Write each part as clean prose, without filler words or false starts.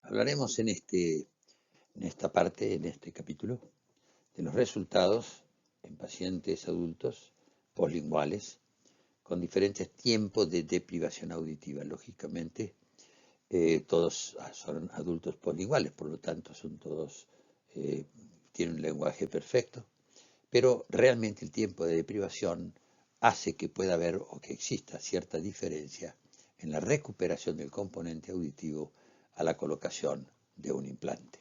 Hablaremos en esta parte, en este capítulo, de los resultados en pacientes adultos poslinguales con diferentes tiempos de deprivación auditiva. Lógicamente, todos son adultos poslinguales, por lo tanto, son todos, tienen un lenguaje perfecto, pero realmente el tiempo de deprivación hace que pueda haber o que exista cierta diferencia en la recuperación del componente auditivo a la colocación de un implante.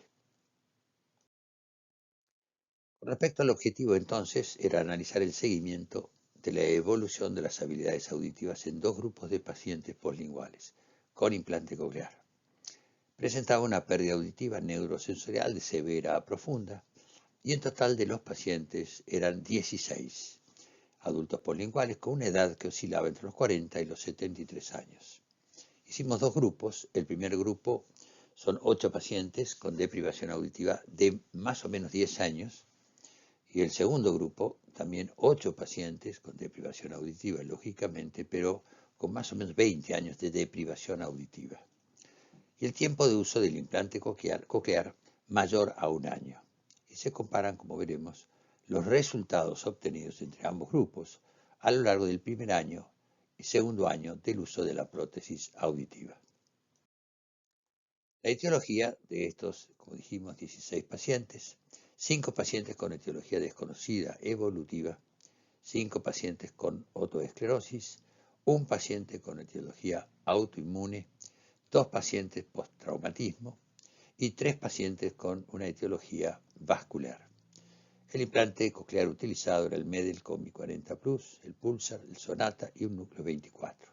Con respecto al objetivo entonces, era analizar el seguimiento de la evolución de las habilidades auditivas en dos grupos de pacientes poslinguales con implante coclear. Presentaba una pérdida auditiva neurosensorial de severa a profunda y en total de los pacientes eran 16 adultos poslinguales con una edad que oscilaba entre los 40 y los 73 años. Hicimos dos grupos. El primer grupo son 8 pacientes con deprivación auditiva de más o menos 10 años y el segundo grupo también 8 pacientes con deprivación auditiva, lógicamente, pero con más o menos 20 años de deprivación auditiva. Y el tiempo de uso del implante coclear mayor a 1 año. Y se comparan, como veremos, los resultados obtenidos entre ambos grupos a lo largo del primer año y segundo año del uso de la prótesis auditiva. La etiología de estos, como dijimos, 16 pacientes, 5 pacientes con etiología desconocida evolutiva, 5 pacientes con otoesclerosis, 1 paciente con etiología autoinmune, 2 pacientes postraumatismo y 3 pacientes con una etiología vascular. El implante coclear utilizado era el Medel Combi 40 Plus, el Pulsar, el Sonata y un núcleo 24.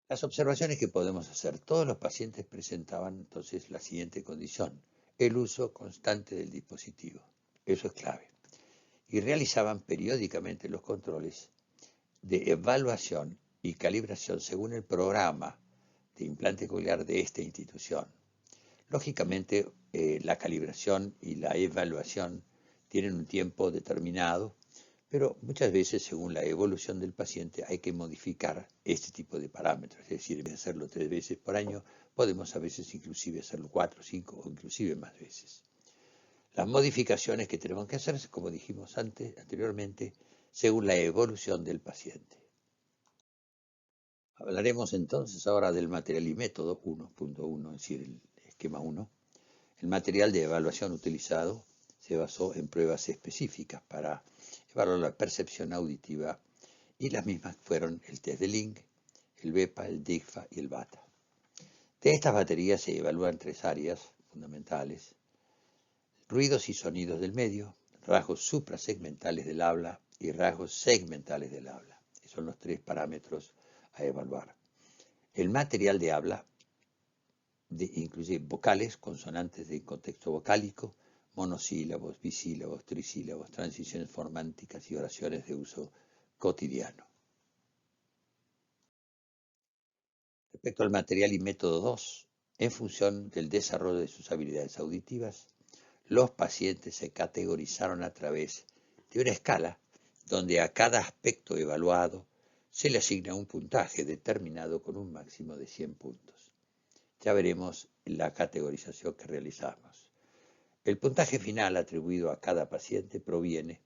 Las observaciones que podemos hacer: todos los pacientes presentaban entonces la siguiente condición: el uso constante del dispositivo. Eso es clave. Y realizaban periódicamente los controles de evaluación y calibración según el programa de implante coclear de esta institución. Lógicamente, la calibración y la evaluación tienen un tiempo determinado, pero muchas veces, según la evolución del paciente, hay que modificar este tipo de parámetros. Es decir, en vez de hacerlo 3 veces por año, podemos a veces inclusive hacerlo 4, 5 o inclusive más veces. Las modificaciones que tenemos que hacer, como dijimos anteriormente, según la evolución del paciente. Hablaremos entonces ahora del material y método 1.1, es decir, el esquema 1. El material de evaluación utilizado se basó en pruebas específicas para evaluar la percepción auditiva y las mismas fueron el test de Link, el BEPA, el DIGFA y el BATA. De estas baterías se evalúan 3 áreas fundamentales: ruidos y sonidos del medio, rasgos suprasegmentales del habla y rasgos segmentales del habla. Esos son los 3 parámetros a evaluar. El material de habla incluye vocales, consonantes de contexto vocálico, monosílabos, bisílabos, trisílabos, transiciones formánticas y oraciones de uso cotidiano. Respecto al material y método 2, en función del desarrollo de sus habilidades auditivas, los pacientes se categorizaron a través de una escala donde a cada aspecto evaluado se le asigna un puntaje determinado con un máximo de 100 puntos. Ya veremos la categorización que realizamos. El puntaje final atribuido a cada paciente proviene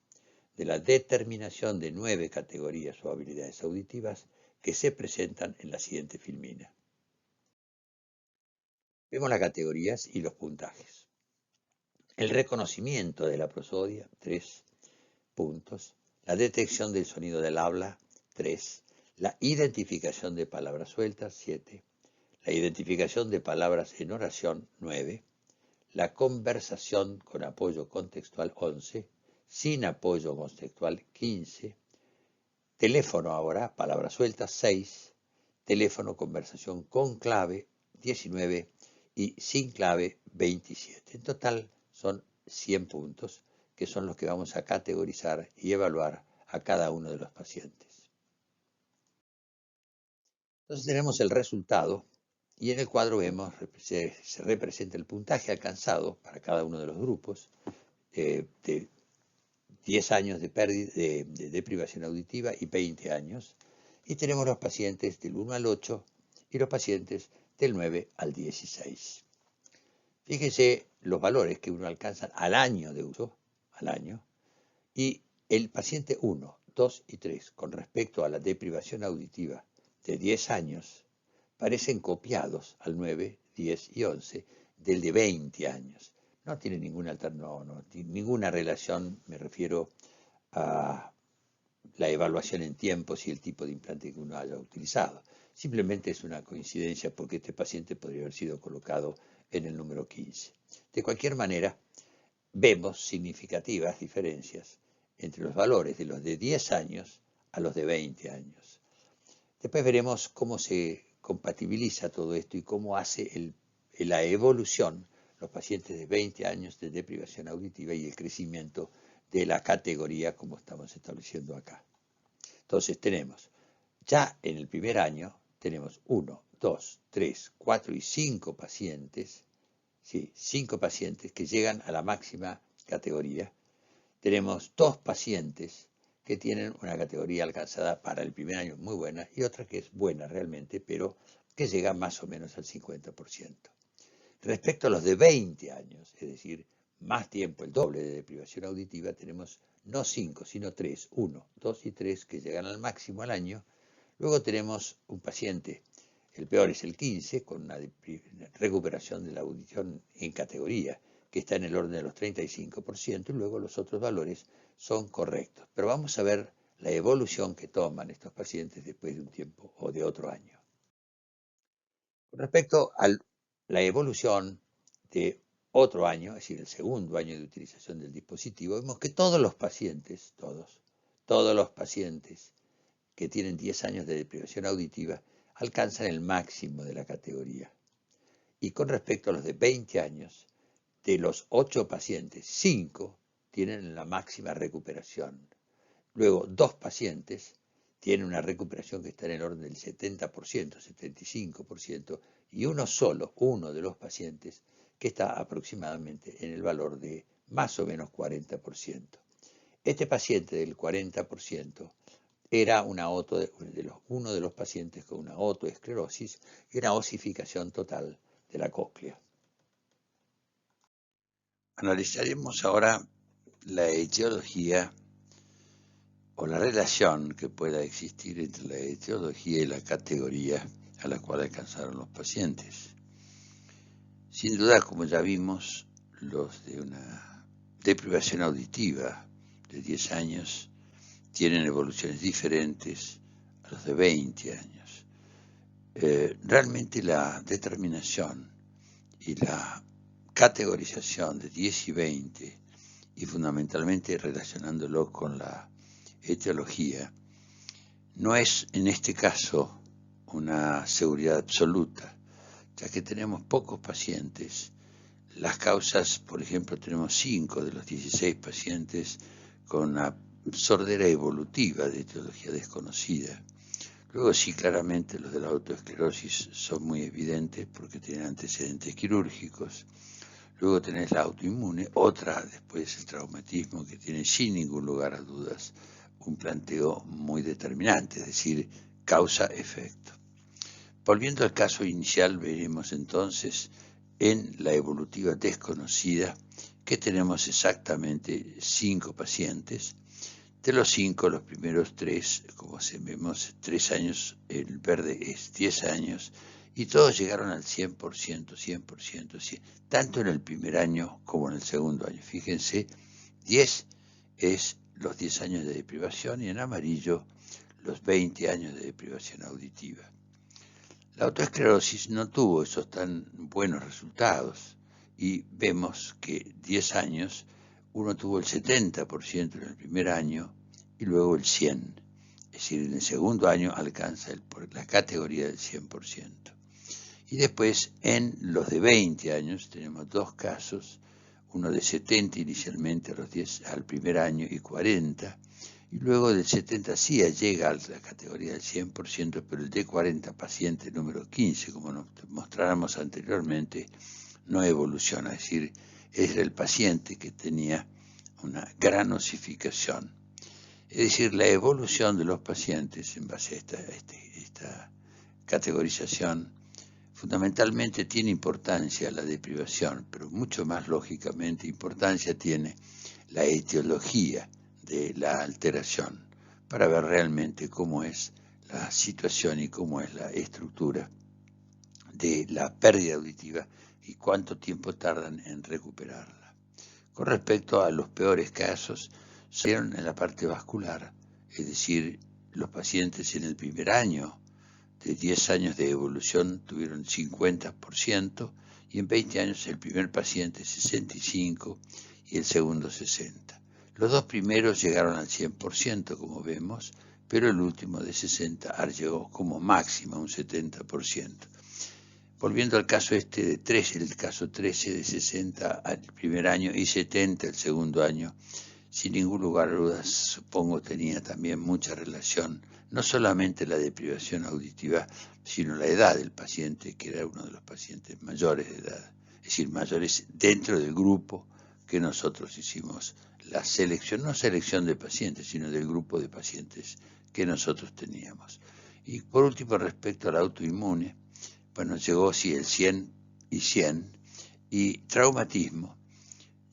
de la determinación de 9 categorías o habilidades auditivas que se presentan en la siguiente filmina. Vemos las categorías y los puntajes. El reconocimiento de la prosodia, 3 puntos. La detección del sonido del habla, 3. La identificación de palabras sueltas, 7. La identificación de palabras en oración, 9. La conversación con apoyo contextual, 11. Sin apoyo contextual, 15. Teléfono ahora, palabras sueltas, 6. Teléfono, conversación con clave, 19. Y sin clave, 27. En total son 100 puntos, que son los que vamos a categorizar y evaluar a cada uno de los pacientes. Entonces tenemos el resultado y en el cuadro vemos, se representa el puntaje alcanzado para cada uno de los grupos de 10 años de pérdida de deprivación auditiva y 20 años. Y tenemos los pacientes del 1 al 8 y los pacientes del 9 al 16. Fíjese los valores que uno alcanza al año de uso, al año, y el paciente 1, 2 y 3, con respecto a la deprivación auditiva de 10 años, parecen copiados al 9, 10 y 11 del de 20 años. No tiene ninguna relación, me refiero a la evaluación en tiempos y el tipo de implante que uno haya utilizado. Simplemente es una coincidencia porque este paciente podría haber sido colocado en el número 15. De cualquier manera, vemos significativas diferencias entre los valores de los de 10 años a los de 20 años. Después veremos cómo se compatibiliza todo esto y cómo hace la evolución los pacientes de 20 años de deprivación auditiva y el crecimiento de la categoría como estamos estableciendo acá. Entonces tenemos, ya en el primer año, tenemos 1, 2, 3, 4 y 5 pacientes, sí, 5 pacientes que llegan a la máxima categoría. Tenemos 2 pacientes que tienen una categoría alcanzada para el primer año muy buena y otra que es buena realmente, pero que llega más o menos al 50%. Respecto a los de 20 años, es decir, más tiempo, el doble de deprivación auditiva, tenemos no 5, sino 3, 1, 2 y 3 que llegan al máximo al año. Luego tenemos un paciente, el peor es el 15, con una recuperación de la audición en categoría, que está en el orden de los 35%, y luego los otros valores son correctos. Pero vamos a ver la evolución que toman estos pacientes después de un tiempo o de otro año. Con respecto a la evolución de otro año, es decir, el segundo año de utilización del dispositivo, vemos que todos los pacientes que tienen 10 años de deprivación auditiva alcanzan el máximo de la categoría. Y con respecto a los de 20 años, de los 8 pacientes, 5 tienen la máxima recuperación. Luego, 2 pacientes tienen una recuperación que está en el orden del 70%, 75%, y uno de los pacientes, que está aproximadamente en el valor de más o menos 40%. Este paciente del 40% era uno de los pacientes con una otoesclerosis y una osificación total de la cóclea. Analizaremos ahora la etiología o la relación que pueda existir entre la etiología y la categoría a la cual alcanzaron los pacientes. Sin duda, como ya vimos, los de una deprivación auditiva de 10 años tienen evoluciones diferentes a los de 20 años. Realmente la determinación y la categorización de 10 y 20, y fundamentalmente relacionándolo con la etiología, no es en este caso una seguridad absoluta, ya que tenemos pocos pacientes. Las causas, por ejemplo, tenemos 5 de los 16 pacientes con una sordera evolutiva de etiología desconocida. Luego sí, claramente los de la autoesclerosis son muy evidentes porque tienen antecedentes quirúrgicos. Luego tenés la autoinmune, otra después el traumatismo que tiene sin ningún lugar a dudas un planteo muy determinante, es decir, causa-efecto. Volviendo al caso inicial, veremos entonces en la evolutiva desconocida que tenemos exactamente 5 pacientes. De los 5, los primeros 3, como vemos, 3 años, el verde es 10 años, y todos llegaron al 100%, 100%, tanto en el primer año como en el segundo año. Fíjense, 10 es los 10 años de deprivación y en amarillo los 20 años de deprivación auditiva. La autoesclerosis no tuvo esos tan buenos resultados y vemos que 10 años uno tuvo el 70% en el primer año y luego el 100%. Es decir, en el segundo año alcanza la categoría del 100%. Y después en los de 20 años tenemos 2 casos, uno de 70 inicialmente al primer año y 40, y luego del 70 sí llega a la categoría del 100%, pero el de 40 paciente número 15, como nos mostráramos anteriormente, no evoluciona, es decir, es el paciente que tenía una gran osificación. Es decir, la evolución de los pacientes en base a esta categorización Fundamentalmente tiene importancia la deprivación, pero mucho más lógicamente importancia tiene la etiología de la alteración, para ver realmente cómo es la situación y cómo es la estructura de la pérdida auditiva y cuánto tiempo tardan en recuperarla. Con respecto a los peores casos, se dieron en la parte vascular, es decir, los pacientes en el primer año de 10 años de evolución tuvieron 50% y en 20 años el primer paciente 65% y el segundo 60%. Los dos primeros llegaron al 100%, como vemos, pero el último de 60 llegó como máximo a un 70%. Volviendo al caso este de 13, el caso 13 de 60 al primer año y 70 el segundo año, sin ningún lugar a dudas, supongo tenía también mucha relación, no solamente la deprivación auditiva, sino la edad del paciente, que era uno de los pacientes mayores de edad, es decir, mayores dentro del grupo que nosotros hicimos la selección, no selección de pacientes, sino del grupo de pacientes que nosotros teníamos. Y por último, respecto al autoinmune, bueno, llegó sí el 100 y 100, y traumatismo,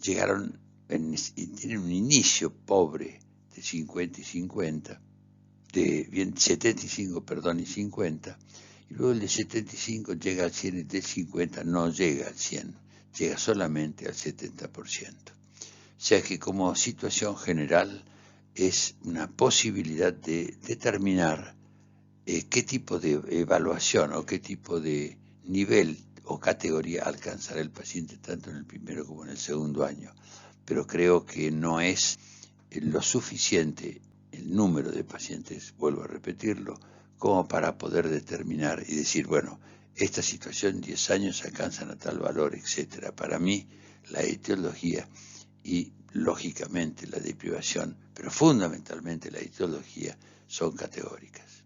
llegaron y tienen un inicio pobre de 50 y 50, de 75, perdón, y 50, y luego el de 75 llega al 100 y el de 50 no llega al 100, llega solamente al 70%. O sea que como situación general es una posibilidad de determinar qué tipo de evaluación o qué tipo de nivel o categoría alcanzará el paciente tanto en el primero como en el segundo año. Pero creo que no es lo suficiente el número de pacientes, vuelvo a repetirlo, como para poder determinar y decir, bueno, esta situación en 10 años alcanzan a tal valor, etc. Para mí, la etiología y lógicamente la deprivación, pero fundamentalmente la etiología, son categóricas.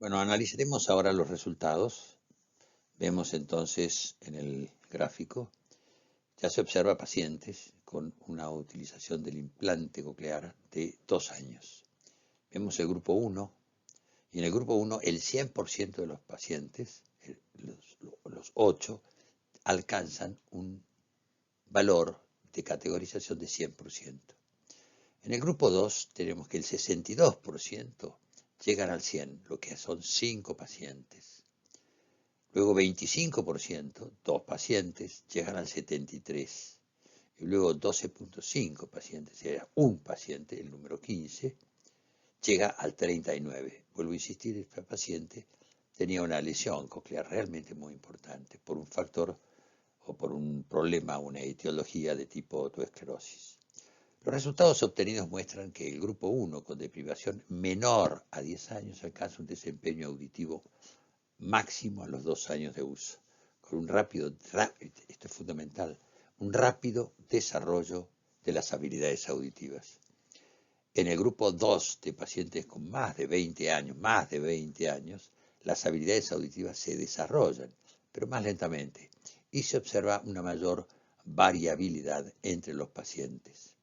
Bueno, analizaremos ahora los resultados. Vemos entonces en el gráfico, ya se observa pacientes con una utilización del implante coclear de 2 años. Vemos el grupo 1, y en el grupo 1 el 100% de los pacientes, los 8, alcanzan un valor de categorización de 100%. En el grupo 2 tenemos que el 62% llegan al 100, lo que son 5 pacientes. Luego 25%, 2 pacientes, llegan al 73. Y luego 12.5 pacientes, era un paciente, el número 15, llega al 39. Vuelvo a insistir, este paciente tenía una lesión coclear realmente muy importante por un factor o por un problema, una etiología de tipo autoesclerosis. Los resultados obtenidos muestran que el grupo 1 con deprivación menor a 10 años alcanza un desempeño auditivo máximo a los 2 años de uso, con un rápido, esto es fundamental, un rápido desarrollo de las habilidades auditivas. En el grupo 2 de pacientes con más de 20 años, las habilidades auditivas se desarrollan, pero más lentamente, y se observa una mayor variabilidad entre los pacientes.